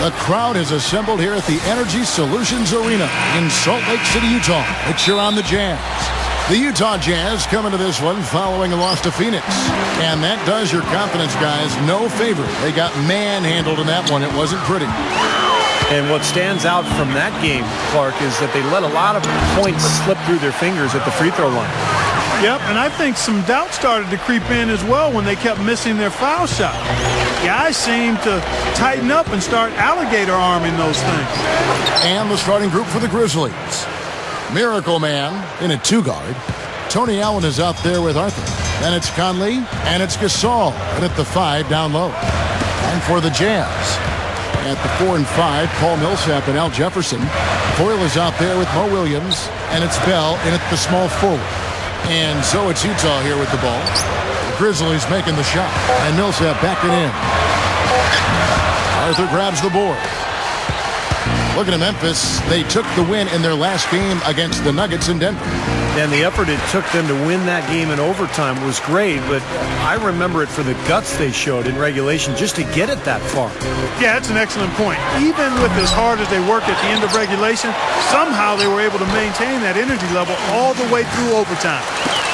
The crowd has assembled here at the Energy Solutions Arena in Salt Lake City, Utah. To cheer on the Jazz. The Utah Jazz come into this one following a loss to Phoenix. And that does your confidence guys no favor. They got manhandled in that one. It wasn't pretty. And what stands out from that game, Clark, is that they let a lot of points slip through their fingers at the free throw line. Yep, and I think some doubt started to creep in as well when they kept missing their foul shot. Guys seem to tighten up and start alligator arming those things. And the starting group for the Grizzlies. Miracle Man in a two-guard. Tony Allen is out there with Arthur. Then it's Conley, and it's Gasol. And at the 5 down low. And for the Jazz, at the 4 and 5, Paul Millsap and Al Jefferson. Boyle is out there with Mo Williams, and it's Bell in at the small forward. And so it's Utah here with the ball. The Grizzlies making the shot, and Millsap backing in. Arthur grabs the board. Looking at Memphis, they took the win in their last game against the Nuggets in Denver. And the effort it took them to win that game in overtime was great, but I remember it for the guts they showed in regulation just to get it that far. Yeah, that's an excellent point. Even with as hard as they worked at the end of regulation, somehow they were able to maintain that energy level all the way through overtime.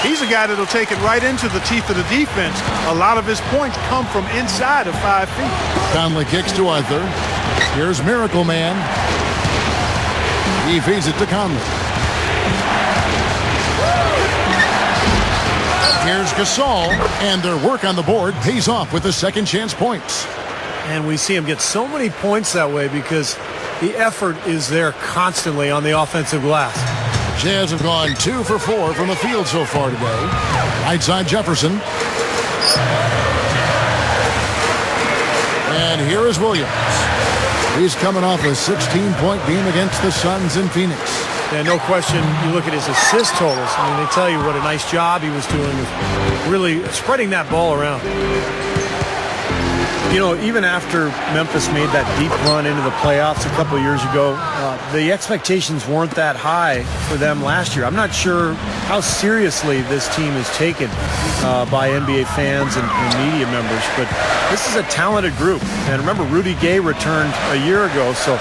He's a guy that'll take it right into the teeth of the defense. A lot of his points come from inside of 5 feet. Conley kicks to Arthur. Here's Miracle Man. He feeds it to Conley. Here's Gasol, and their work on the board pays off with the second chance points. And we see him get so many points that way because the effort is there constantly on the offensive glass. Jazz have gone 2 for 4 from the field so far today. Right side Jefferson. And here is Williams. He's coming off a 16-point game against the Suns in Phoenix. And no question, you look at his assist totals. I mean, they tell you what a nice job he was doing with really spreading that ball around. You know, even after Memphis made that deep run into the playoffs a couple of years ago, the expectations weren't that high for them last year. I'm not sure how seriously this team is taken by NBA fans and media members, but this is a talented group. And remember, Rudy Gay returned a year ago, so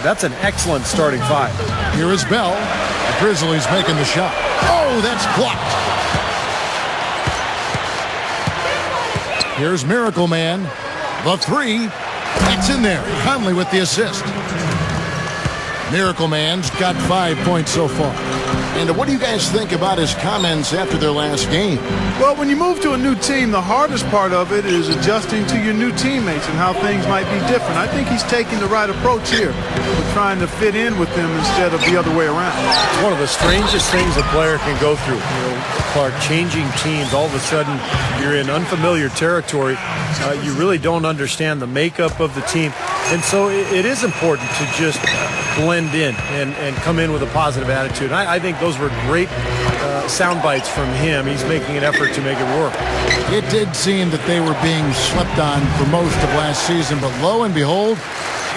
that's an excellent starting 5. Here is Bell. The Grizzlies making the shot. Oh, that's blocked. Here's Miracle Man. The 3. It's in there. Conley with the assist. Miracle Man's got 5 points so far. And what do you guys think about his comments after their last game? Well, when you move to a new team, the hardest part of it is adjusting to your new teammates and how things might be different. I think he's taking the right approach here. We're trying to fit in with them instead of the other way around. It's one of the strangest things a player can go through. You know, Clark, changing teams, all of a sudden you're in unfamiliar territory. You really don't understand the makeup of the team. And so it is important to just blend in and come in with a positive attitude. And I think those were great sound bites from him. He's making an effort to make it work. It did seem that they were being slept on for most of last season, but lo and behold,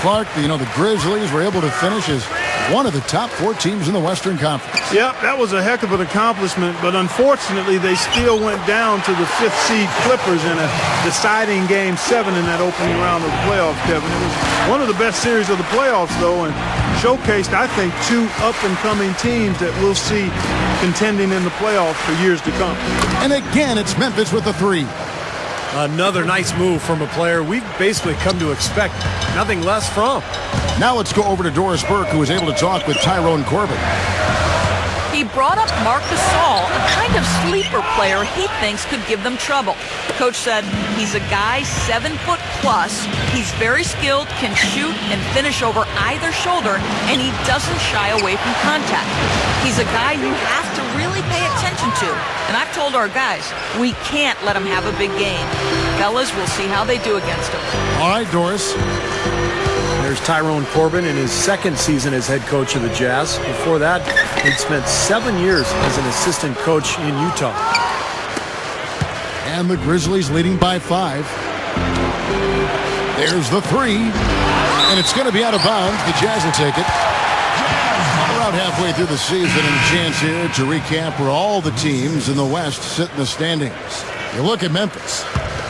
Clark, the Grizzlies were able to finish as one of the top 4 teams in the Western Conference. Yeah, that was a heck of an accomplishment, but unfortunately they still went down to the 5th seed Clippers in a deciding Game 7 in that opening round of the playoffs, Kevin. It was one of the best series of the playoffs, though, and showcased, I think, 2 up-and-coming teams that we'll see contending in the playoffs for years to come. And again, it's Memphis with the 3. Another nice move from a player we've basically come to expect nothing less from. Now let's go over to Doris Burke, who was able to talk with Tyrone Corbin. He brought up Marc Gasol, a kind of sleeper player he thinks could give them trouble. Coach said he's a guy 7 foot plus. He's very skilled, can shoot and finish over either shoulder, and he doesn't shy away from contact. He's a guy you have to really pay attention to. And I've told our guys, we can't let him have a big game. Fellas, we'll see how they do against him. All right, Doris. There's Tyrone Corbin in his 2nd season as head coach of the Jazz. Before that, he'd spent 7 years as an assistant coach in Utah. And the Grizzlies leading by 5. There's the 3. And it's going to be out of bounds. The Jazz will take it. We're out halfway through the season, and a chance here to recap where all the teams in the West sit in the standings. You look at Memphis.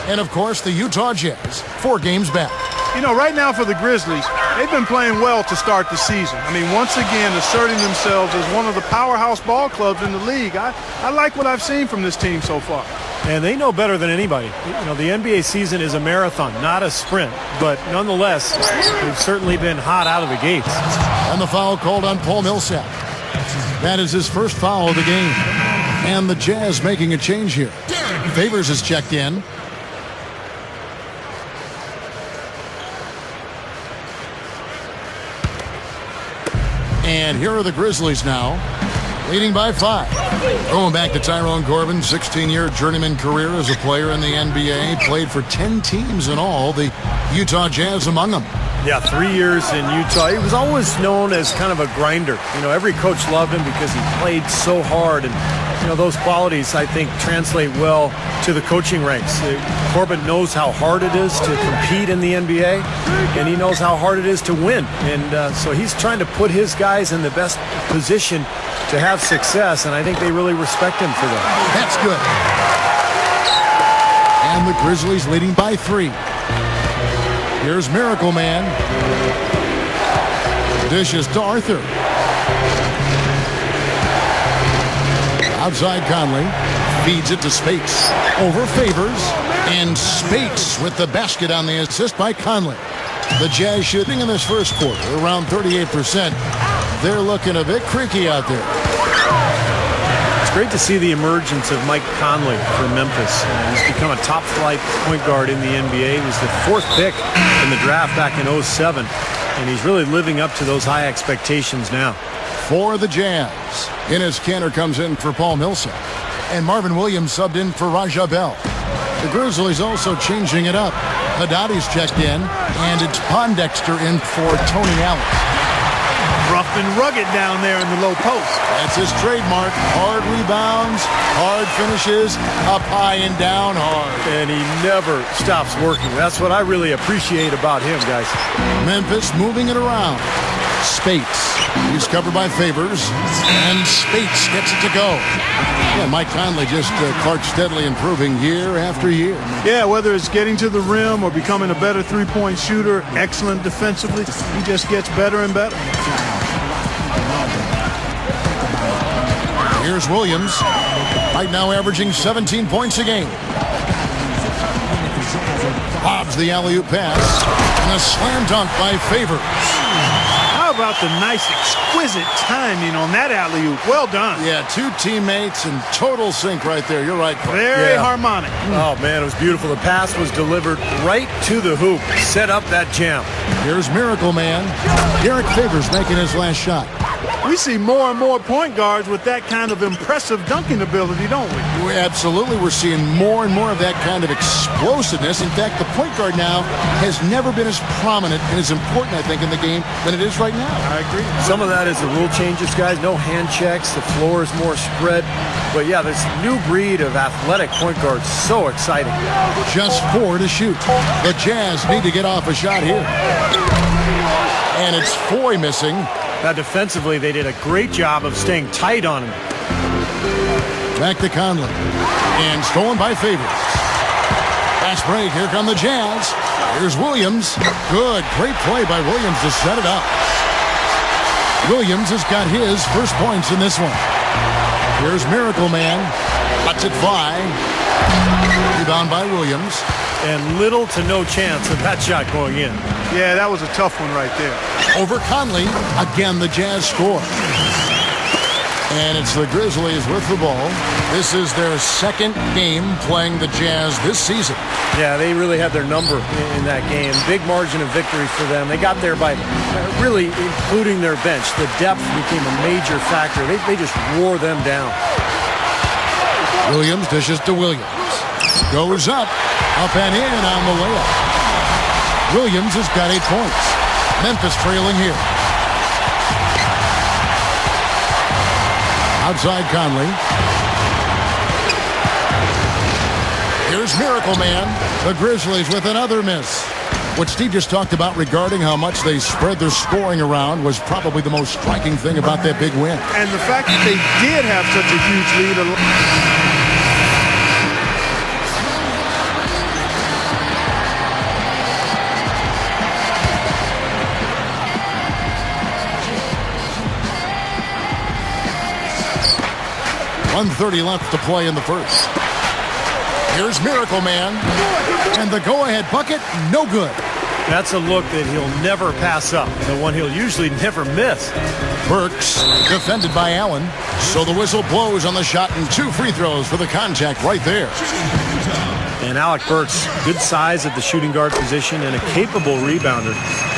And, of course, the Utah Jazz, 4 games back. You know, right now for the Grizzlies, they've been playing well to start the season. I mean, once again, asserting themselves as one of the powerhouse ball clubs in the league. I like what I've seen from this team so far. And they know better than anybody. You know, the NBA season is a marathon, not a sprint. But nonetheless, they've certainly been hot out of the gates. And the foul called on Paul Millsap. That is his first foul of the game. And the Jazz making a change here. Favors is checked in. And here are the Grizzlies now, leading by 5. Going back to Tyrone Corbin, 16-year journeyman career as a player in the NBA. Played for 10 teams in all, the Utah Jazz among them. Yeah, 3 years in Utah. He was always known as kind of a grinder. You know, every coach loved him because he played so hard. And, you know, those qualities, I think, translate well to the coaching ranks. Corbin knows how hard it is to compete in the NBA, and he knows how hard it is to win. And so he's trying to put his guys in the best position to have success, and I think they really respect him for that. That's good. And the Grizzlies leading by 3. Here's Miracle Man. Dishes to Arthur. Outside Conley. Feeds it to Spates. Over Favors. And Spates with the basket on the assist by Conley. The Jazz shooting in this first quarter around 38%. They're looking a bit creaky out there. It's great to see the emergence of Mike Conley from Memphis. He's become a top-flight point guard in the NBA. He was the 4th pick in the draft back in 2007, and he's really living up to those high expectations now. For the Jazz, Enes Kanter comes in for Paul Millsap, and Marvin Williams subbed in for Raja Bell. The Grizzlies also changing it up. Haddadi's checked in, and it's Pondexter in for Tony Allen. Rough and rugged down there in the low post. That's his trademark. Hard rebounds, hard finishes, up high and down hard. And he never stops working. That's what I really appreciate about him, guys. Memphis moving it around. Spates. He's covered by Favors. And Spates gets it to go. Yeah, Mike Conley just Clark steadily improving year after year. Yeah, whether it's getting to the rim or becoming a better three-point shooter, excellent defensively, he just gets better and better. Here's Williams, right now averaging 17 points a game. Hobbs the alley-oop pass, and a slam dunk by Favors. How about the nice, exquisite timing on that alley-oop? Well done. Yeah, 2 teammates in total sync right there. You're right, Clark. Very harmonic. Oh, man, it was beautiful. The pass was delivered right to the hoop. Set up that jam. Here's Miracle Man. Derek Favors making his last shot. We see more and more point guards with that kind of impressive dunking ability, don't we? Absolutely. We're seeing more and more of that kind of explosiveness. In fact, the point guard now has never been as prominent and as important, I think, in the game than it is right now. I agree. Some of that is the rule changes, guys. No hand checks. The floor is more spread. But, yeah, this new breed of athletic point guards, so exciting. Just 4 to shoot. The Jazz need to get off a shot here. And it's Foy missing. Now, defensively, they did a great job of staying tight on him. Back to Conley. And stolen by Favors. Fast break. Here come the Jazz. Here's Williams. Good. Great play by Williams to set it up. Williams has got his first points in this one. Here's Miracle Man. Lets it fly. Rebound by Williams. And little to no chance of that shot going in. Yeah, that was a tough one right there. Over Conley. Again, the Jazz score. And it's the Grizzlies with the ball. This is their second game playing the Jazz this season. Yeah, they really had their number in that game. Big margin of victory for them. They got there by really including their bench. The depth became a major factor. They just wore them down. Williams dishes to Williams. Goes up and in on the layup. Williams has got 8 points. Memphis trailing here. Outside Conley. Here's Miracle Man. The Grizzlies with another miss. What Steve just talked about regarding how much they spread their scoring around was probably the most striking thing about that big win. And the fact that they did have such a huge lead. 1:30 left to play in the first. Here's Miracle Man. And the go-ahead bucket, no good. That's a look that he'll never pass up, the one he'll usually never miss. Burks defended by Allen. So the whistle blows on the shot and 2 free throws for the contact right there. And Alec Burks, good size at the shooting guard position and a capable rebounder.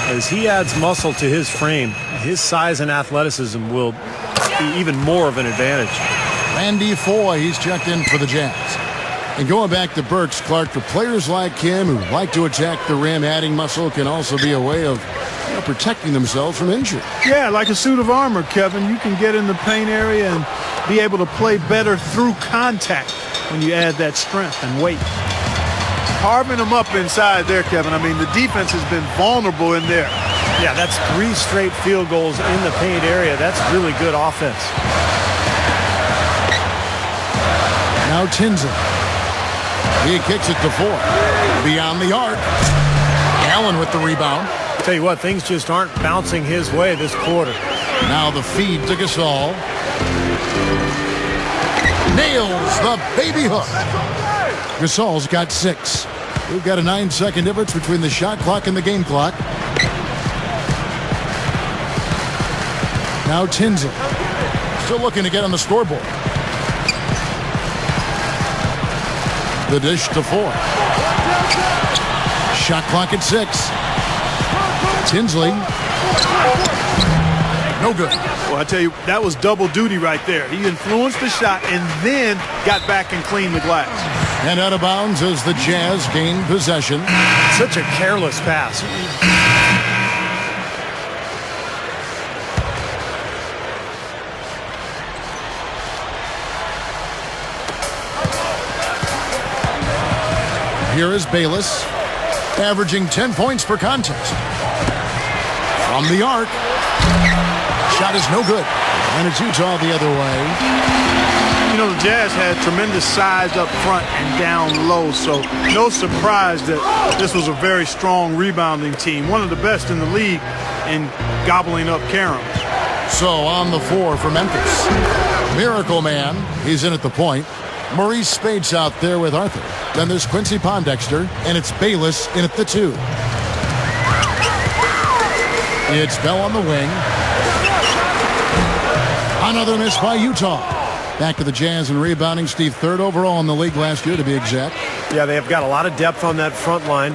As he adds muscle to his frame, his size and athleticism will be even more of an advantage. Randy Foye, he's checked in for the Jazz. And going back to Burks, Clark, for players like him who like to attack the rim, adding muscle can also be a way of protecting themselves from injury. Yeah, like a suit of armor, Kevin. You can get in the paint area and be able to play better through contact when you add that strength and weight. Carving them up inside there, Kevin. I mean, the defense has been vulnerable in there. Yeah, that's 3 straight field goals in the paint area. That's really good offense. Now Tinsley. He kicks it to 4. Beyond the arc. Allen with the rebound. I'll tell you what, things just aren't bouncing his way this quarter. Now the feed to Gasol. Nails the baby hook. Gasol's got 6. We've got a 9-second difference between the shot clock and the game clock. Now Tinsley. Still looking to get on the scoreboard. The dish to 4. Shot clock at 6. Tinsley. No good. Well, I tell you, that was double duty right there. He influenced the shot and then got back and cleaned the glass. And out of bounds as the Jazz gain possession. Such a careless pass. Here is Bayless, averaging 10 points per contest. From the arc. Shot is no good. And it's Utah the other way. You know, the Jazz had tremendous size up front and down low, so no surprise that this was a very strong rebounding team. One of the best in the league in gobbling up caroms. So on the floor for Memphis. Miracle Man, he's in at the point. Maurice Spates out there with Arthur. Then there's Quincy Pondexter, and it's Bayless in at the 2. It's Bell on the wing. Another miss by Utah. Back to the Jazz and rebounding. Steve, 3rd overall in the league last year, to be exact. Yeah, they've got a lot of depth on that front line,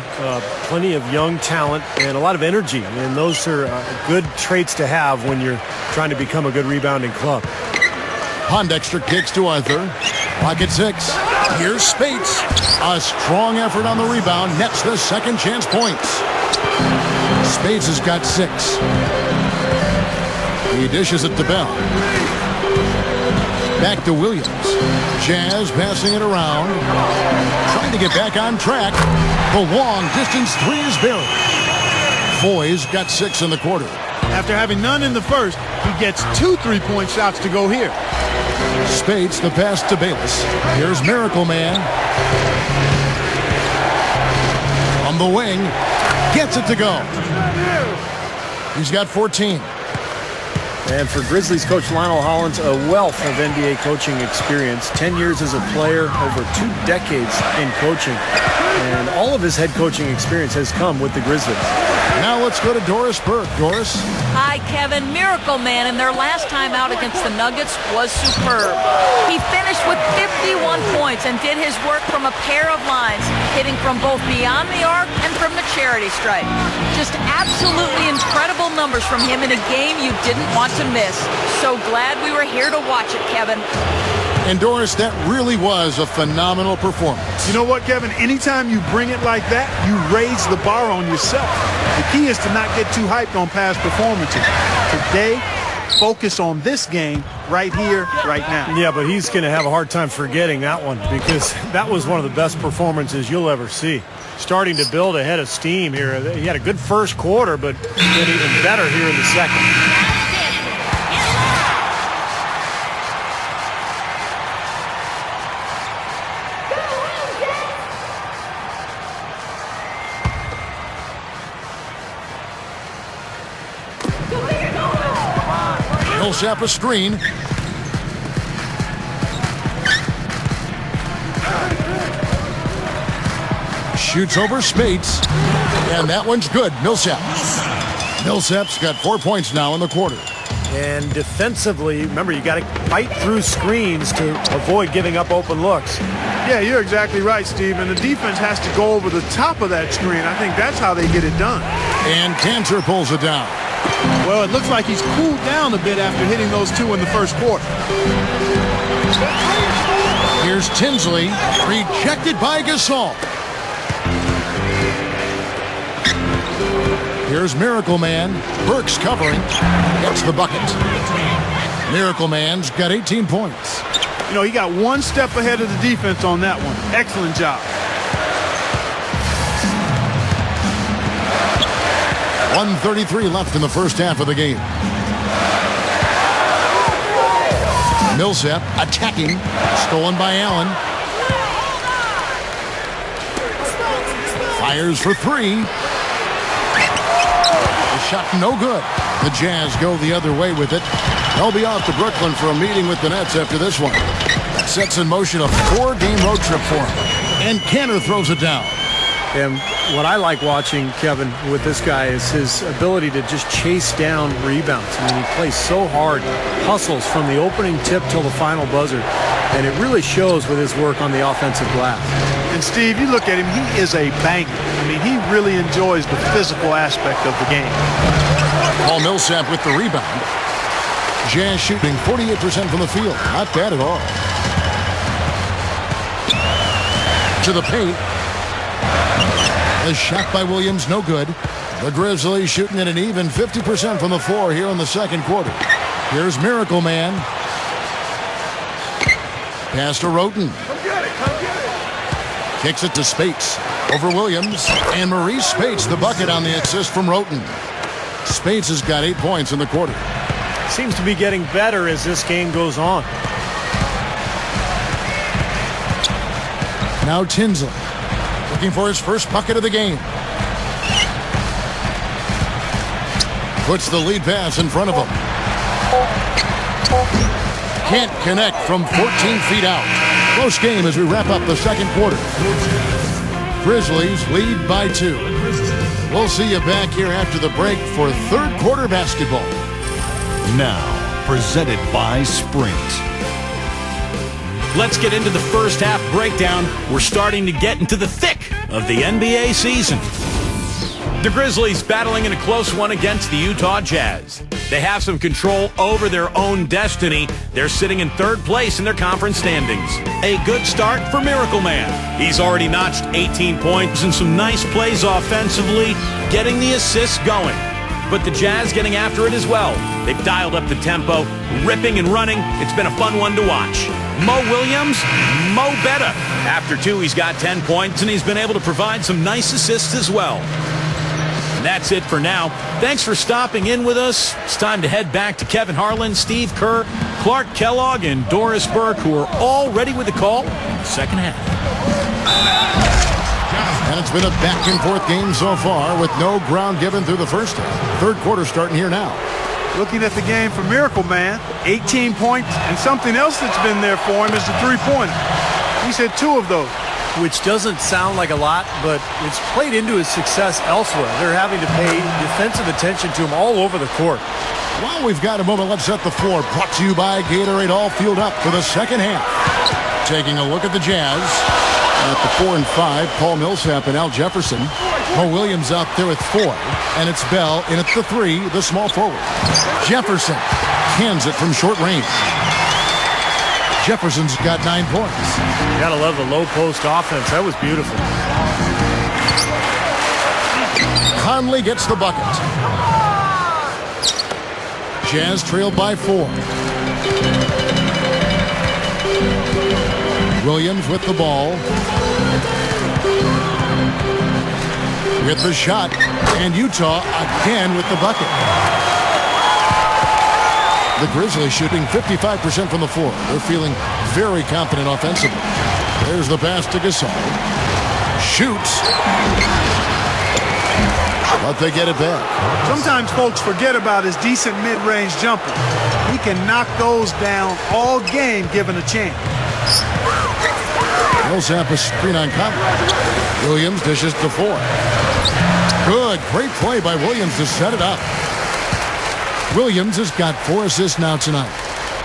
plenty of young talent, and a lot of energy. And those are good traits to have when you're trying to become a good rebounding club. Pondexter kicks to Arthur. Clock at 6. Here's Spates. A strong effort on the rebound. Nets the second chance points. Spates has got 6. He dishes it to Bell. Back to Williams. Jazz passing it around. Trying to get back on track. The long distance 3 is buried. Foy's got 6 in the quarter. After having none in the first, he gets 2 3-point shots to go here. Spates, the pass to Bayless. Here's Miracle Man. On the wing. Gets it to go. He's got 14. And for Grizzlies coach Lionel Hollins, a wealth of NBA coaching experience. 10 years as a player, over 2 decades in coaching. And all of his head coaching experience has come with the Grizzlies. Now let's go to Doris Burke. Doris? Hi, Kevin. Miracle Man in their last time out against the Nuggets was superb. He finished with 51 points and did his work from a pair of lines, hitting from both beyond the arc and from the charity stripe. Just absolutely incredible numbers from him in a game you didn't want to miss. So glad we were here to watch it, Kevin. And Doris, that really was a phenomenal performance. You know what, Kevin? Anytime you bring it like that, you raise the bar on yourself. The key is to not get too hyped on past performances. Today, focus on this game right here, right now. Yeah, but he's going to have a hard time forgetting that one because that was one of the best performances you'll ever see. Starting to build a head of steam here. He had a good first quarter, but did even better here in the second. Millsap a screen. Shoots over Spates. And that one's good. Millsap. Millsap's got 4 points now in the quarter. And defensively, remember, you got to fight through screens to avoid giving up open looks. Yeah, you're exactly right, Steve. And the defense has to go over the top of that screen. I think that's how they get it done. And Cantor pulls it down. Well, it looks like he's cooled down a bit after hitting those two in the first quarter. Here's Tinsley, rejected by Gasol. Here's Miracle Man. Burks covering. Gets the bucket. Miracle Man's got 18 points. You know, he got one step ahead of the defense on that one. Excellent job. 1:33 left in the first half of the game. Millsap attacking. Stolen by Allen. Fires for three. The shot no good. The Jazz go the other way with it. They'll be off to Brooklyn for a meeting with the Nets after this one. That sets in motion a 4-game road trip for him. And Cantor throws it down. And what I like watching, Kevin, with this guy is his ability to just chase down rebounds. I mean, he plays so hard, hustles from the opening tip till the final buzzer, and it really shows with his work on the offensive glass. And, Steve, you look at him, he is a banger. I mean, he really enjoys the physical aspect of the game. Paul Millsap with the rebound. Jazz shooting 48% from the field. Not bad at all. To the paint. The shot by Williams, no good. The Grizzlies shooting at an even 50% from the floor here in the second quarter. Here's Miracle Man. Pass to Roten. Kicks it to Spates. Over Williams. And Maurice Spates, the bucket on the assist from Roten. Spates has got 8 points in the quarter. Seems to be getting better as this game goes on. Now Tinsley. Looking for his first bucket of the game. Puts the lead pass in front of him. Can't connect from 14 feet out. Close game as we wrap up the second quarter. Grizzlies lead by 2. We'll see you back here after the break for third quarter basketball. Now, presented by Sprint. Let's get into the first half breakdown. We're starting to get into the thick of the NBA season. The Grizzlies battling in a close one against the Utah Jazz. They have some control over their own destiny. They're sitting in third place in their conference standings. A good start for Miracle Man. He's already notched 18 points and some nice plays offensively, getting the assists going. But the Jazz getting after it as well. They've dialed up the tempo, ripping and running. It's been a fun one to watch. Mo Williams, Mo better. After 2, he's got 10 points, and he's been able to provide some nice assists as well. And that's it for now. Thanks for stopping in with us. It's time to head back to Kevin Harlan, Steve Kerr, Clark Kellogg, and Doris Burke, who are all ready with the call in the second half. And it's been a back-and-forth game so far with no ground given through the first half. Third quarter starting here now. Looking at the game for Miracle Man, 18 points, and something else that's been there for him is the three-pointer. He's hit 2 of those. Which doesn't sound like a lot, but it's played into his success elsewhere. They're having to pay defensive attention to him all over the court. While we've got a moment, let's set the floor. Brought to you by Gatorade, all fueled up for the second half. Taking a look at the Jazz. At the 4 and 5, Paul Millsap and Al Jefferson. Mo Williams out there at 4. And it's Bell in at the 3, the small forward. Jefferson cans it from short range. Jefferson's got 9 points. You gotta love the low post offense. That was beautiful. Conley gets the bucket. Jazz trailed by 4. Williams with the ball. With the shot. And Utah again with the bucket. The Grizzlies shooting 55% from the floor. They're feeling very confident offensively. There's the pass to Gasol. Shoots. But they get it back. Sometimes folks forget about his decent mid-range jumper. He can knock those down all game given a chance. Millsap a screen on Conley. Williams dishes to Ford. Good, great play by Williams to set it up. Williams has got 4 assists now tonight.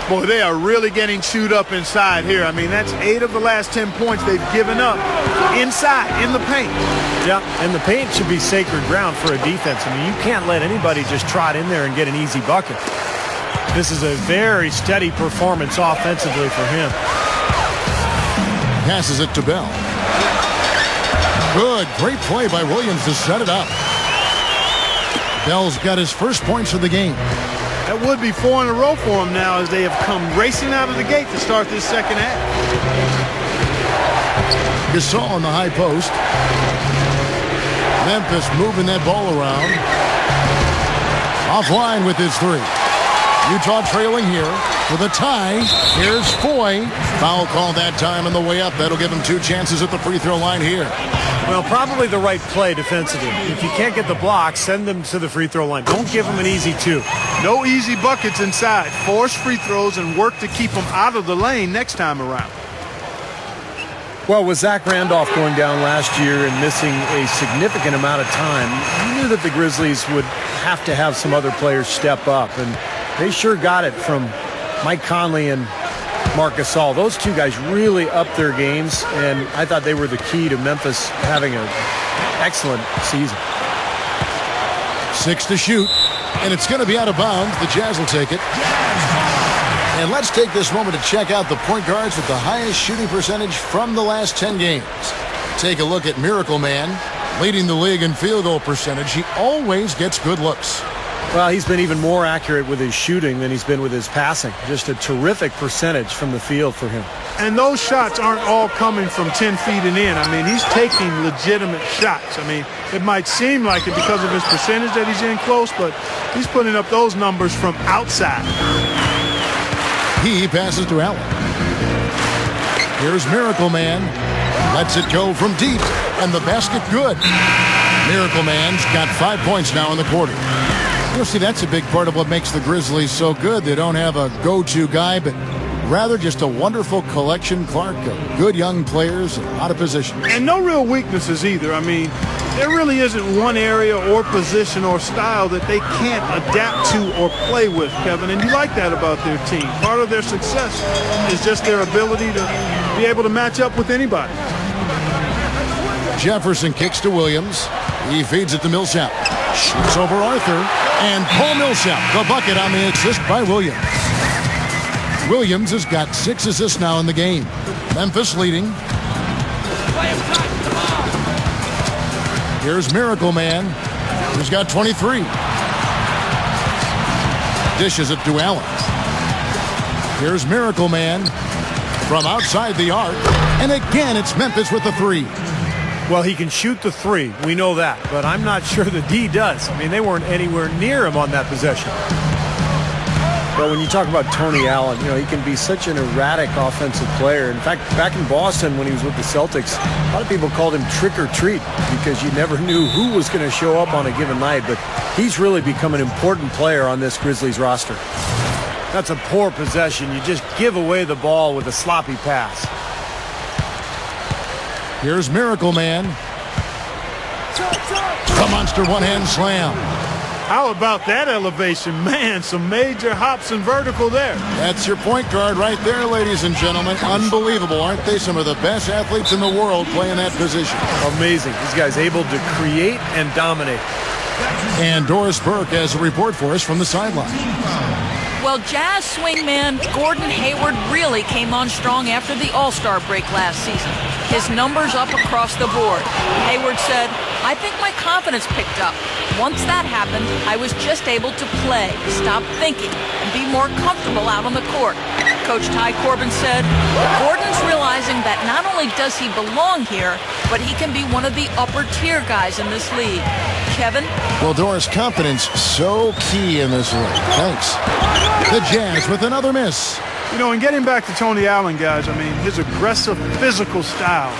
Boy, they are really getting chewed up inside here. I mean, that's 8 of the last 10 points they've given up inside, in the paint. Yeah, and the paint should be sacred ground for a defense. I mean, you can't let anybody just trot in there and get an easy bucket. This is a very steady performance offensively for him. Passes it to Bell. Good, great play by Williams to set it up. Bell's got his first points of the game. That would be 4 in a row for him now as they have come racing out of the gate to start this second half. Gasol on the high post. Memphis moving that ball around. Offline with his 3. Utah trailing here with a tie. Here's Foy. Foul called that time on the way up. That'll give him 2 chances at the free throw line here. Well, probably the right play defensively. If you can't get the block, send them to the free throw line. Don't give them an easy 2. No easy buckets inside. Force free throws and work to keep them out of the lane next time around. Well, with Zach Randolph going down last year and missing a significant amount of time, you knew that the Grizzlies would have to have some other players step up, and they sure got it from Mike Conley and Marc Gasol. Those 2 guys really upped their games, and I thought they were the key to Memphis having an excellent season. 6 to shoot, and it's going to be out of bounds. The Jazz will take it. And let's take this moment to check out the point guards with the highest shooting percentage from the last 10 games. Take a look at Miracle Man, leading the league in field goal percentage. He always gets good looks. Well, he's been even more accurate with his shooting than he's been with his passing. Just a terrific percentage from the field for him. And those shots aren't all coming from 10 feet and in. I mean, he's taking legitimate shots. I mean, it might seem like it because of his percentage that he's in close, but he's putting up those numbers from outside. He passes to Allen. Here's Miracle Man. Lets it go from deep, and the basket good. Miracle Man's got 5 points now in the quarter. You'll see that's a big part of what makes the Grizzlies so good. They don't have a go-to guy, but rather just a wonderful collection, Clark, of good young players in a lot of positions. And no real weaknesses either. I mean, there really isn't one area or position or style that they can't adapt to or play with, Kevin. And you like that about their team. Part of their success is just their ability to be able to match up with anybody. Jefferson kicks to Williams. He feeds it to Millsap. Shoots over Arthur. And Paul Millsap, the bucket on the assist by Williams. Williams has got 6 assists now in the game. Memphis leading. Here's Miracle Man, who's got 23. Dishes it to Allen. Here's Miracle Man from outside the arc. And again, it's Memphis with the 3. Well, he can shoot the 3. We know that. But I'm not sure the D does. I mean, they weren't anywhere near him on that possession. But when you talk about Tony Allen, you know, he can be such an erratic offensive player. In fact, back in Boston when he was with the Celtics, a lot of people called him trick or treat because you never knew who was going to show up on a given night. But he's really become an important player on this Grizzlies roster. That's a poor possession. You just give away the ball with a sloppy pass. Here's Miracle Man. The monster one-hand slam. How about that elevation? Man, some major hops and vertical there. That's your point guard right there, ladies and gentlemen. Unbelievable, aren't they? Some of the best athletes in the world playing that position. Amazing. This guy's able to create and dominate. And Doris Burke has a report for us from the sideline. Well, Jazz swingman Gordon Hayward really came on strong after the All-Star break last season. His numbers up across the board. Hayward said, "I think my confidence picked up. Once that happened, I was just able to play, stop thinking, and be more comfortable out on the court." Coach Ty Corbin said, "Gordon's realizing that not only does he belong here, but he can be one of the upper-tier guys in this league." Kevin? Well, Doris, confidence so key in this league. Thanks. The Jazz with another miss. You know, and getting back to Tony Allen, guys, I mean, his aggressive physical style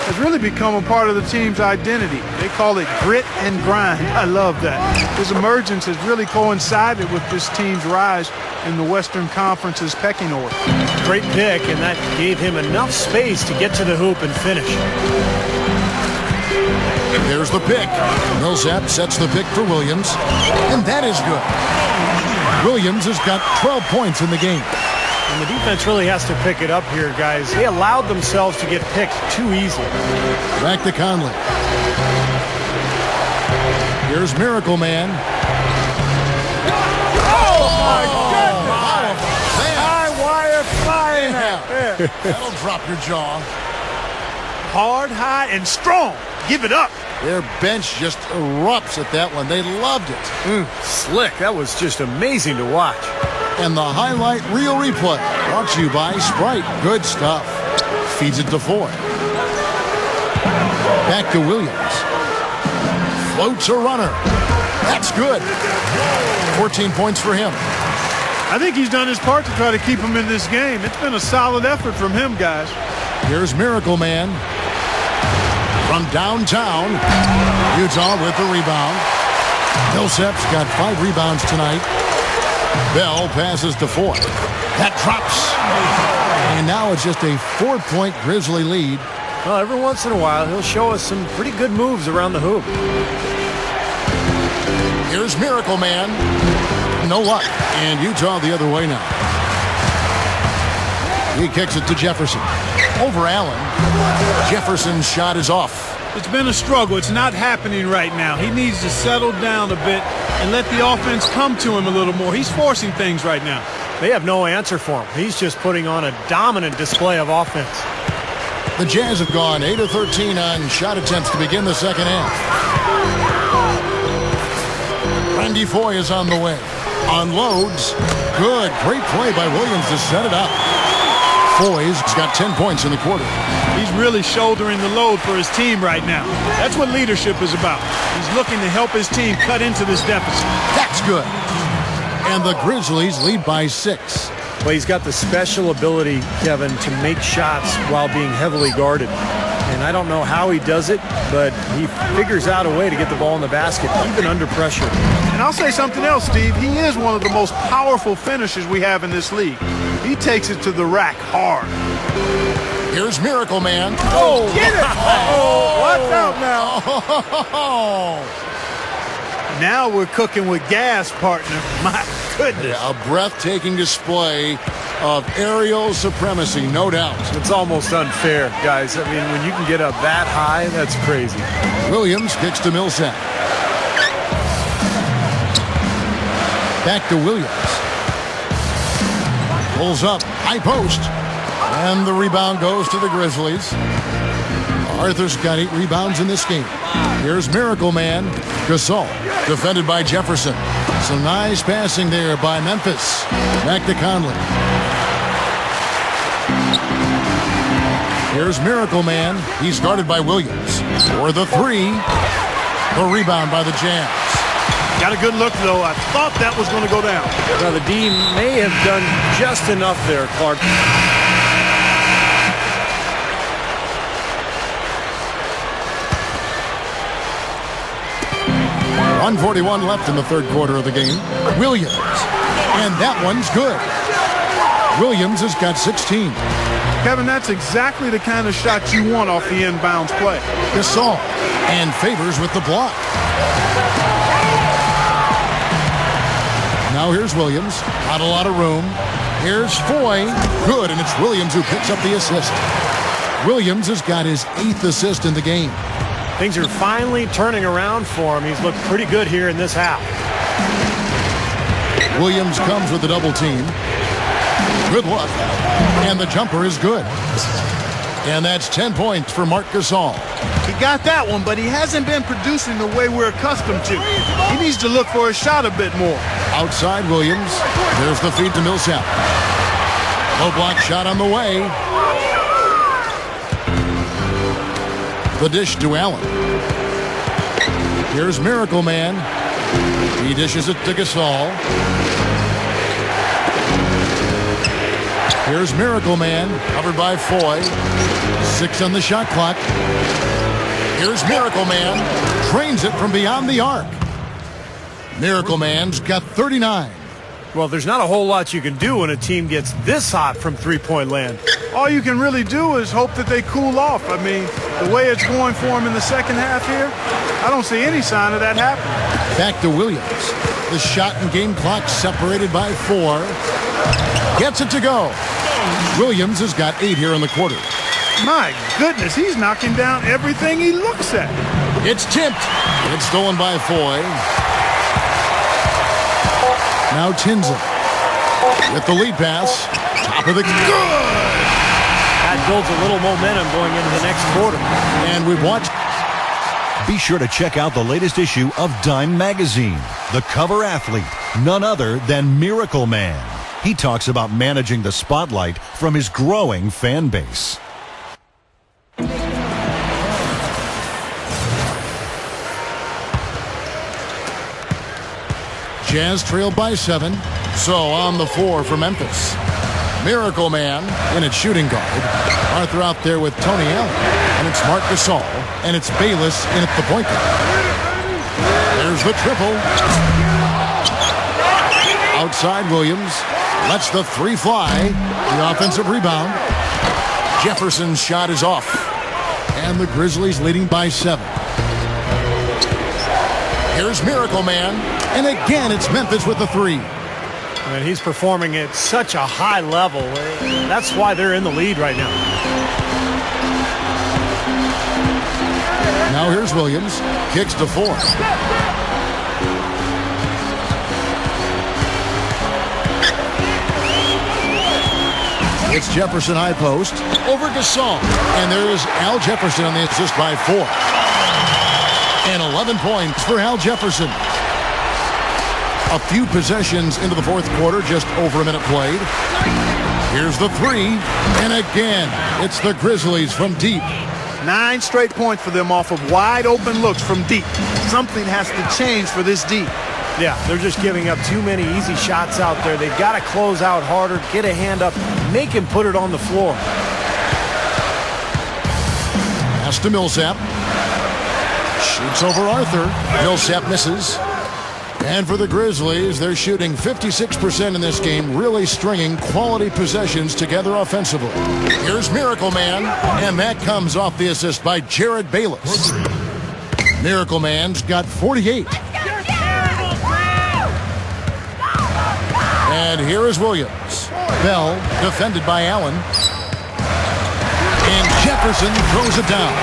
has really become a part of the team's identity. They call it grit and grind. I love that. His emergence has really coincided with this team's rise in the Western Conference's pecking order. Great pick, and that gave him enough space to get to the hoop and finish. There's the pick. Millsap sets the pick for Williams, and that is good. Williams has got 12 points in the game. And the defense really has to pick it up here, guys. They allowed themselves to get picked too easily. Back to Conley. Here's Miracle Man. Oh, my goodness! High wire flying out. That'll drop your jaw. Hard, high, and strong. Give it up. Their bench just erupts at that one. They loved it. Slick. That was just amazing to watch. And the highlight reel replay brought to you by Sprite. Good stuff. Feeds it to Foy. Back to Williams. Floats a runner. That's good. 14 points for him. I think he's done his part to try to keep him in this game. It's been a solid effort from him, guys. Here's Miracle Man. From downtown, Utah with the rebound. Millsap's got 5 rebounds tonight. Bell passes to Foy. That drops. And now it's just a 4-point Grizzly lead. Well, every once in a while, he'll show us some pretty good moves around the hoop. Here's Miracle Man. No luck. And Utah the other way now. He kicks it to Jefferson. Over Allen. Jefferson's shot is off. It's been a struggle. It's not happening right now. He needs to settle down a bit and let the offense come to him a little more. He's forcing things right now. They have no answer for him. He's just putting on a dominant display of offense. The Jazz have gone 8 of 13 on shot attempts to begin the second half. Randy Foy is on the way. Unloads. Good. Great play by Williams to set it up. Foy's got 10 points in the quarter. He's really shouldering the load for his team right now. That's what leadership is about. He's looking to help his team cut into this deficit. That's good. And the Grizzlies lead by 6. Well, he's got the special ability, Kevin, to make shots while being heavily guarded. And I don't know how he does it, but he figures out a way to get the ball in the basket, even under pressure. And I'll say something else, Steve. He is one of the most powerful finishers we have in this league. He takes it to the rack hard. Here's Miracle Man. Oh, get it! Oh, watch out now. Now we're cooking with gas, partner. My goodness. A breathtaking display of aerial supremacy, no doubt. It's almost unfair, guys. I mean, when you can get up that high, that's crazy. Williams kicks to Millsap. Back to Williams. Pulls up, high post. And the rebound goes to the Grizzlies. Arthur's got 8 rebounds in this game. Here's Miracle Man. Gasol, defended by Jefferson. Some nice passing there by Memphis. Back to Conley. Here's Miracle Man. He's guarded by Williams. For the 3. The rebound by the Jazz. Got a good look, though. I thought that was going to go down. Now, the D may have done just enough there, Clark. 1:41 left in the third quarter of the game. Williams. And that one's good. Williams has got 16. Kevin, that's exactly the kind of shot you want off the inbounds play. Gasol. And Favors with the block. Now here's Williams. Not a lot of room. Here's Foy. Good, and it's Williams who picks up the assist. Williams has got his 8th assist in the game. Things are finally turning around for him. He's looked pretty good here in this half. Williams comes with the double team. Good luck. And the jumper is good. And that's 10 points for Marc Gasol. He got that one, but he hasn't been producing the way we're accustomed to. He needs to look for a shot a bit more. Outside Williams. There's the feed to Millsap. Low block shot on the way. The dish to Allen. Here's Miracle Man. He dishes it to Gasol. Here's Miracle Man, covered by Foy. 6 on the shot clock. Here's Miracle Man, drains it from beyond the arc. Miracle Man's got 39. Well, there's not a whole lot you can do when a team gets this hot from three-point land. All you can really do is hope that they cool off. I mean, the way it's going for them in the second half here, I don't see any sign of that happening. Back to Williams. The shot and game clock separated by 4. Gets it to go. Williams has got 8 here in the quarter. My goodness, he's knocking down everything he looks at. It's tipped. It's stolen by Foy. Now Tinza with the lead pass. Top of the good. That builds a little momentum going into the next quarter. And we've watched. Be sure to check out the latest issue of Dime Magazine. The cover athlete, none other than Miracle Man. He talks about managing the spotlight from his growing fan base. Jazz trailed by 7. So on the 4 for Memphis. Miracle Man in at shooting guard. Arthur out there with Tony Allen. And it's Marc Gasol. And it's Bayless in at the point guard. There's the triple. Outside Williams. Lets the 3 fly. The offensive rebound. Jefferson's shot is off. And the Grizzlies leading by 7. Here's Miracle Man. And again, it's Memphis with the 3. And he's performing at such a high level. That's why they're in the lead right now. Now here's Williams. Kicks to 4. It's Jefferson high post. Over Gasol. And there's Al Jefferson on the assist by 4. And 11 points for Al Jefferson. A few possessions into the fourth quarter, just over a minute played. Here's the 3, and again, it's the Grizzlies from deep. 9 straight points for them off of wide open looks from deep. Something has to change for this deep. Yeah, they're just giving up too many easy shots out there. They've got to close out harder, get a hand up, make him put it on the floor. Pass to Millsap. Shoots over Arthur. Millsap misses. And for the Grizzlies, they're shooting 56% in this game, really stringing quality possessions together offensively. Here's Miracle Man, and that comes off the assist by Jared Bayless. Miracle Man's got 48. And here is Williams. Bell defended by Allen. And Jefferson throws it down.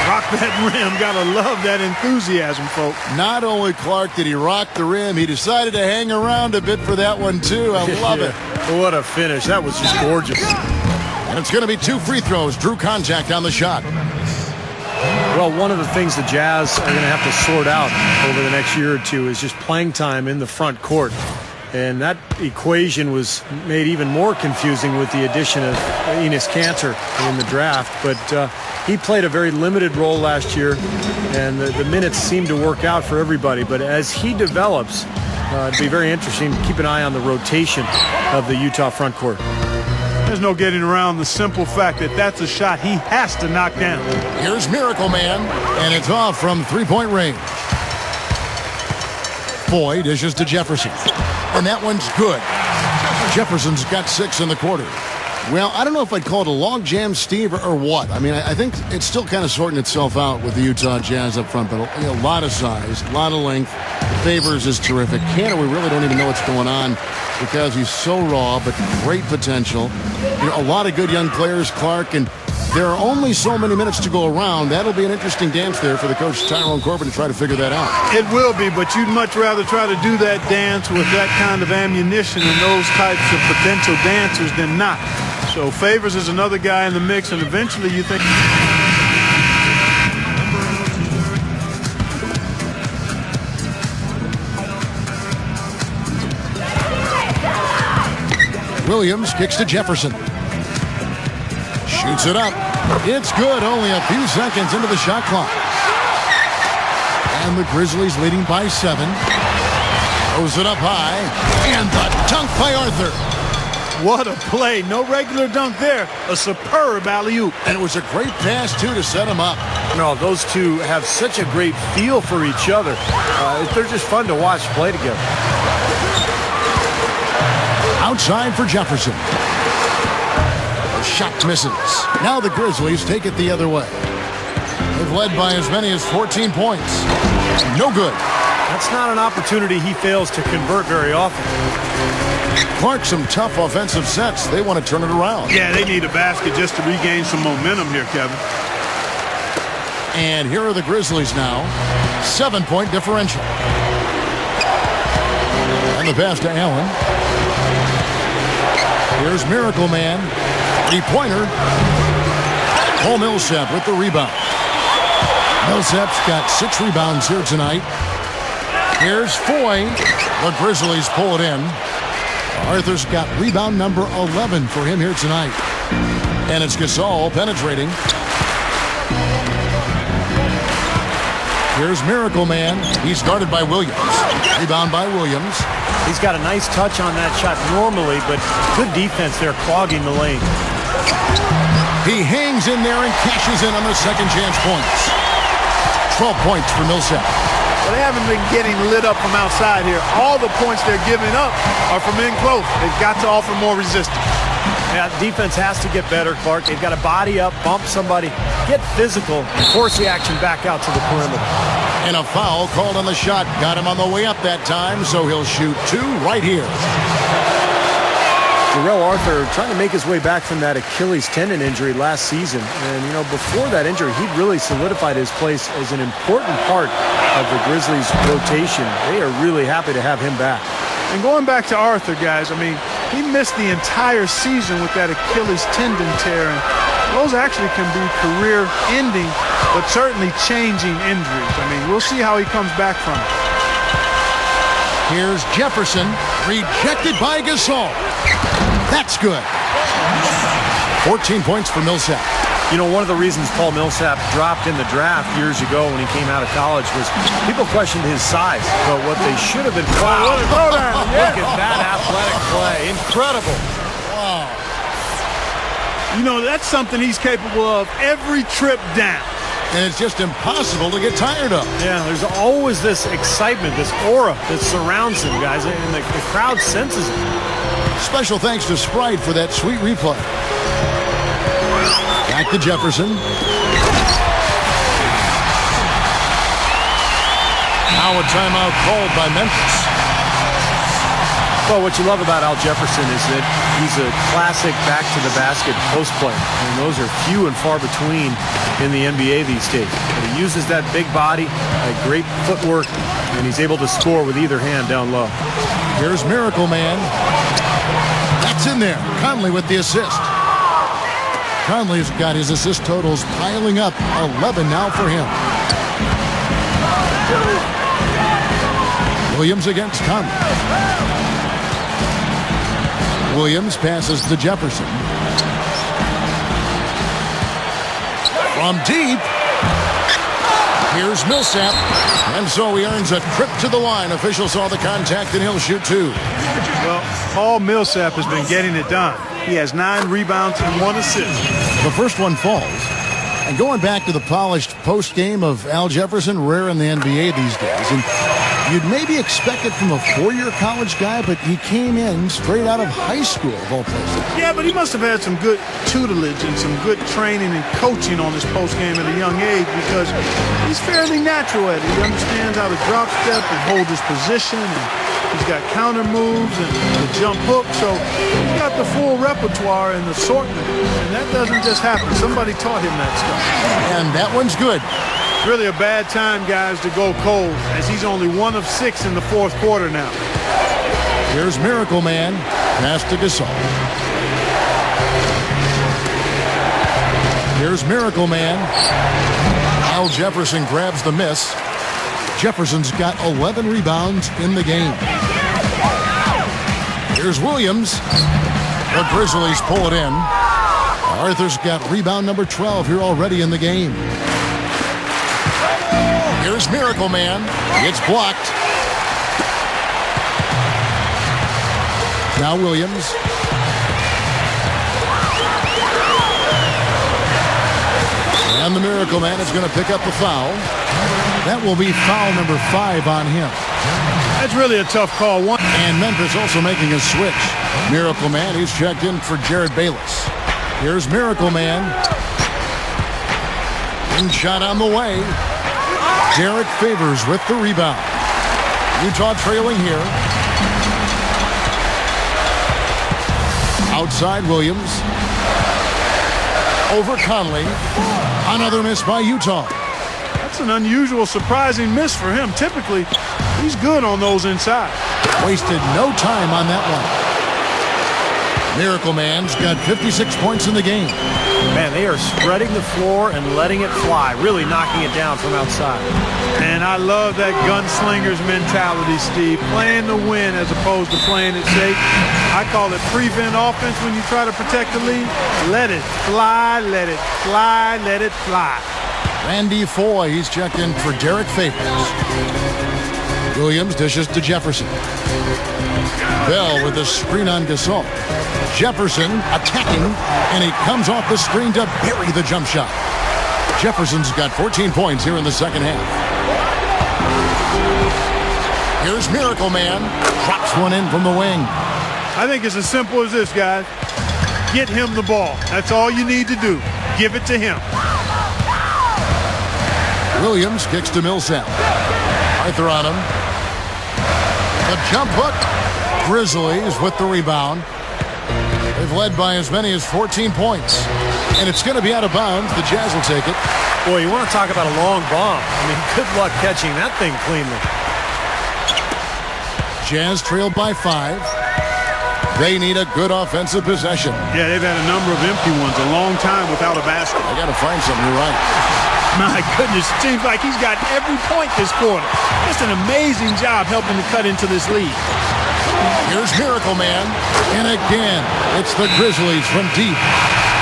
Rock that rim. Gotta love that enthusiasm, folks. Not only, Clark, did he rock the rim, he decided to hang around a bit for that one, too. I love it. What a finish. That was just gorgeous. And it's going to be 2 free throws. Drew contact on the shot. Well, one of the things the Jazz are going to have to sort out over the next year or two is just playing time in the front court. And that equation was made even more confusing with the addition of Enes Kanter in the draft. But he played a very limited role last year, and the minutes seem to work out for everybody. But as he develops, it'd be very interesting to keep an eye on the rotation of the Utah front court. There's no getting around the simple fact that that's a shot he has to knock down. Here's Miracle Man, and it's off from three-point range. Foy dishes to Jefferson. And that one's good. Jefferson's got 6 in the quarter. Well, I don't know if I'd call it a logjam, Steve, or what. I mean, I think it's still kind of sorting itself out with the Utah Jazz up front, but a lot of size, a lot of length. Favors is terrific. Kanter, we really don't even know what's going on because he's so raw, but great potential. You know, a lot of good young players, Clark, and there are only so many minutes to go around. That'll be an interesting dance there for the coach, Tyrone Corbin, to try to figure that out. It will be, but you'd much rather try to do that dance with that kind of ammunition and those types of potential dancers than not. So Favors is another guy in the mix, and eventually you think... Williams kicks to Jefferson. Shoots it up. It's good. Only a few seconds into the shot clock. And the Grizzlies leading by 7. Throws it up high. And the dunk by Arthur. What a play. No regular dunk there. A superb alley-oop. And it was a great pass, too, to set him up. No, those two have such a great feel for each other. They're just fun to watch play together. Outside for Jefferson. The shot misses. Now the Grizzlies take it the other way. They've led by as many as 14 points. No good. That's not an opportunity he fails to convert very often. Clark, some tough offensive sets. They want to turn it around. Yeah, they need a basket just to regain some momentum here, Kevin. And here are the Grizzlies now. 7-point differential. And the pass to Allen. Here's Miracle Man. Three-pointer. Paul Millsap with the rebound. Millsap's got 6 rebounds here tonight. Here's Foy. The Grizzlies pull it in. Arthur's got rebound number 11 for him here tonight. And it's Gasol penetrating. Here's Miracle Man. He's guarded by Williams. Rebound by Williams. He's got a nice touch on that shot normally, but good defense there clogging the lane. He hangs in there and cashes in on the second chance points. 12 points for Millsap. Well, they haven't been getting lit up from outside here. All the points they're giving up are from in close. They've got to offer more resistance. Yeah, defense has to get better, Clark. They've got to body up, bump somebody, get physical, and force the action back out to the perimeter. And a foul called on the shot. Got him on the way up that time, so he'll shoot 2 right here. Jarrell Arthur trying to make his way back from that Achilles tendon injury last season. And, you know, before that injury, he'd really solidified his place as an important part of the Grizzlies' rotation. They are really happy to have him back. And going back to Arthur, guys, I mean, he missed the entire season with that Achilles tendon tear. And those actually can be career-ending, but certainly changing injuries. I mean, we'll see how he comes back from it. Here's Jefferson, rejected by Gasol. That's good. 14 points for Millsap. You know, one of the reasons Paul Millsap dropped in the draft years ago when he came out of college was people questioned his size. But what they should have been... Wow. Look at that athletic play. Incredible. Wow. You know, that's something he's capable of every trip down. And it's just impossible to get tired of. Yeah, there's always this excitement, this aura that surrounds him, guys, and the crowd senses it. Special thanks to Sprite for that sweet replay. Back to Jefferson. Now a timeout called by Memphis. Well, what you love about Al Jefferson is that he's a classic back-to-the-basket post player. And those are few and far between in the NBA these days. But he uses that big body, that great footwork, and he's able to score with either hand down low. Here's Miracle Man. That's in there. Conley with the assist. Conley's got his assist totals piling up. 11 now for him. Williams against Conley. Williams passes to Jefferson. From deep. Here's Millsap. And so he earns a trip to the line. Officials saw the contact and he'll shoot 2. Well, Paul Millsap has been getting it done. He has 9 rebounds and 1 assist. The first one falls. And going back to the polished post game of Al Jefferson, rare in the NBA these days. And you'd maybe expect it from a 4-year college guy, but he came in straight out of high school of all places. Yeah, but he must have had some good tutelage and some good training and coaching on his post game at a young age because he's fairly natural at it. He understands how to drop step and hold his position. And he's got counter moves and the jump hook. So he's got the full repertoire and assortment. And that doesn't just happen. Somebody taught him that stuff. And that one's good. Really a bad time, guys, to go cold, as he's only 1 of 6 in the fourth quarter now. Here's Miracle Man. Pass to Gasol. Here's Miracle Man. Al Jefferson grabs the miss. Jefferson's got 11 rebounds in the game. Here's Williams. The Grizzlies pull it in. Arthur's got rebound number 12 here already in the game. Here's Miracle Man. It's blocked. Now Williams. And the Miracle Man is going to pick up the foul. That will be foul number 5 on him. That's really a tough call. And Memphis also making a switch. Miracle Man, he's checked in for Jared Bayless. Here's Miracle Man. In shot on the way. Derek Favors with the rebound. Utah trailing here. Outside Williams. Over Conley. Another miss by Utah. That's an unusual, surprising miss for him. Typically, he's good on those inside. Wasted no time on that one. Miracle Man's got 56 points in the game. Man, they are spreading the floor and letting it fly, really knocking it down from outside. And I love that gunslinger's mentality, Steve. Playing to win as opposed to playing it safe. I call it prevent offense when you try to protect the lead. Let it fly, let it fly, let it fly. Randy Foy, he's checked in for Derek Favors. Williams dishes to Jefferson. Bell with the screen on Gasol. Jefferson attacking, and he comes off the screen to bury the jump shot. Jefferson's got 14 points here in the second half. Here's Miracle Man. Drops one in from the wing. I think it's as simple as this, guys. Get him the ball. That's all you need to do. Give it to him. Williams kicks to Millsap. Arthur on him. The jump hook. Grizzlies with the rebound. They've led by as many as 14 points. And it's going to be out of bounds. The Jazz will take it. Boy, you want to talk about a long bomb. I mean, good luck catching that thing cleanly. Jazz trailed by 5. They need a good offensive possession. Yeah, they've had a number of empty ones, a long time without a basket. They got to find something. You're right. My goodness, seems like he's got every point this quarter. Just an amazing job helping to cut into this lead. Here's Miracle Man. And again, it's the Grizzlies from deep.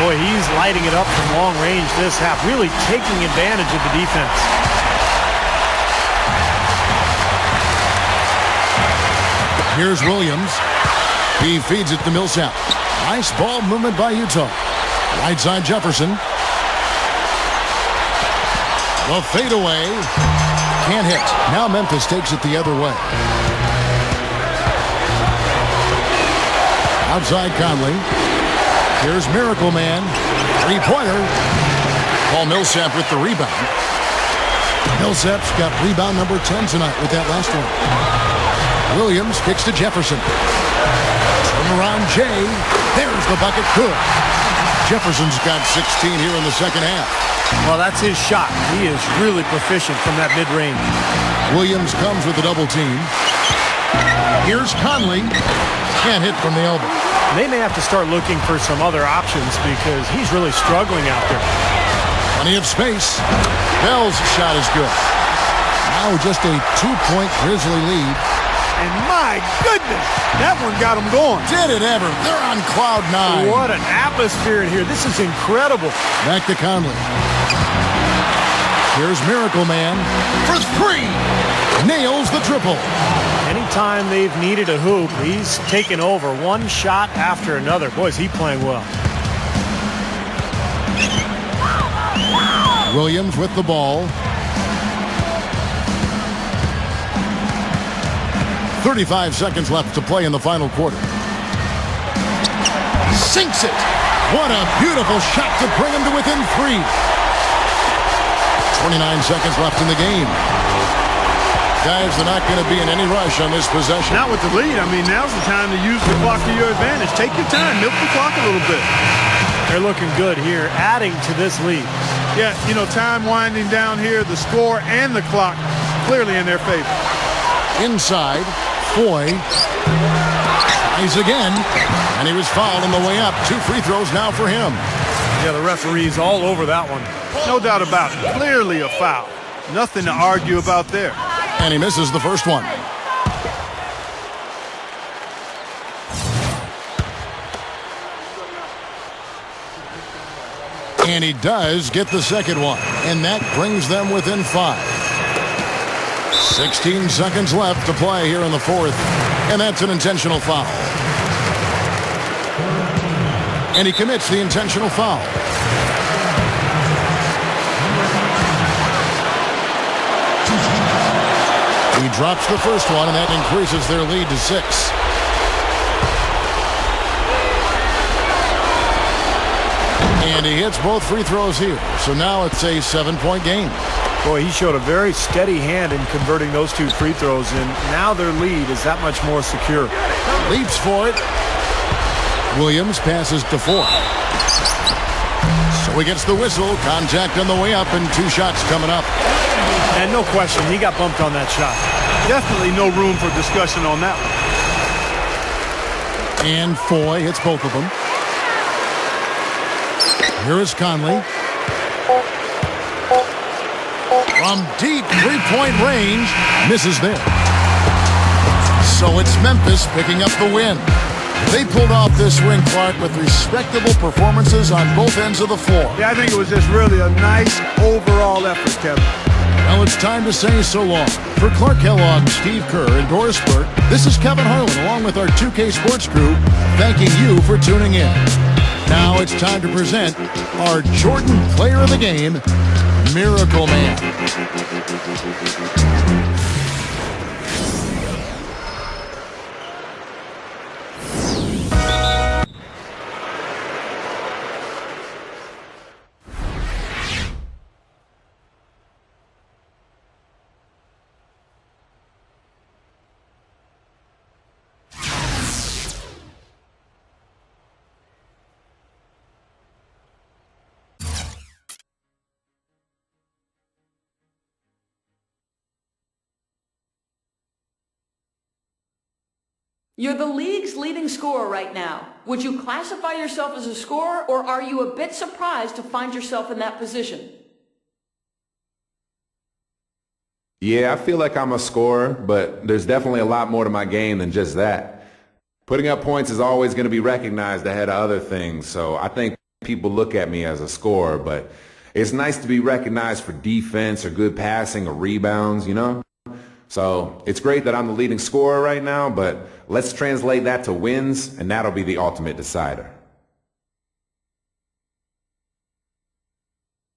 Boy, he's lighting it up from long range this half, really taking advantage of the defense. Here's Williams. He feeds it to Millsap. Nice ball movement by Utah. Right side Jefferson. The fadeaway. Can't hit. Now Memphis takes it the other way. Outside Conley. Here's Miracle Man. Three-pointer. Paul Millsap with the rebound. Millsap's got rebound number 10 tonight with that last one. Williams kicks to Jefferson. Turnaround Jay. There's the bucket. Good. Jefferson's got 16 here in the second half. Well, that's his shot. He is really proficient from that mid-range. Williams comes with a double team. Here's Conley. Can't hit from the elbow. They may have to start looking for some other options because he's really struggling out there. Plenty of space. Bell's shot is good. Now just a 2-point Grizzly lead. And my goodness, that one got them going. Did it ever? They're on cloud 9. What an atmosphere in here. This is incredible. Back to Conley. Here's Miracle Man for 3. Nails the triple. Anytime they've needed a hoop, he's taken over one shot after another. Boy, is he playing well. Williams with the ball. 35 seconds left to play in the final quarter. Sinks it. What a beautiful shot to bring him to within 3. 29 seconds left in the game. Guys, they're not going to be in any rush on this possession. Not with the lead. I mean, now's the time to use the clock to your advantage. Take your time. Milk the clock a little bit. They're looking good here, adding to this lead. Yeah, you know, time winding down here, the score and the clock clearly in their favor. Inside, Foy tries again, and he was fouled on the way up. 2 free throws now for him. Yeah, the referee's all over that one. No doubt about it. Clearly a foul. Nothing to argue about there. And he misses the first one. And he does get the second one. And that brings them within 5. 16 seconds left to play here in the fourth. And that's an intentional foul. And he commits the intentional foul. He drops the first one, and that increases their lead to 6. And he hits both free throws here. So now it's a 7-point game. Boy, he showed a very steady hand in converting those 2 free throws, and now their lead is that much more secure. Leaps for it. Williams passes to Ford. So he gets the whistle. Contact on the way up, and 2 shots coming up. And no question, he got bumped on that shot. Definitely no room for discussion on that one. And Foy hits both of them. Here is Conley. From deep three-point range, misses there. So it's Memphis picking up the win. They pulled off this win, Clark, with respectable performances on both ends of the floor. Yeah, I think it was just really a nice overall effort, Kevin. Well, it's time to say so long. For Clark Kellogg, Steve Kerr, and Doris Burke, this is Kevin Harlan along with our 2K Sports crew, thanking you for tuning in. Now it's time to present our Jordan Player of the Game, Miracle Man. You're the league's leading scorer right now. Would you classify yourself as a scorer, or are you a bit surprised to find yourself in that position? Yeah, I feel like I'm a scorer, but there's definitely a lot more to my game than just that. Putting up points is always going to be recognized ahead of other things, so I think people look at me as a scorer, but it's nice to be recognized for defense or good passing or rebounds, you know? So it's great that I'm the leading scorer right now, but let's translate that to wins, and that'll be the ultimate decider.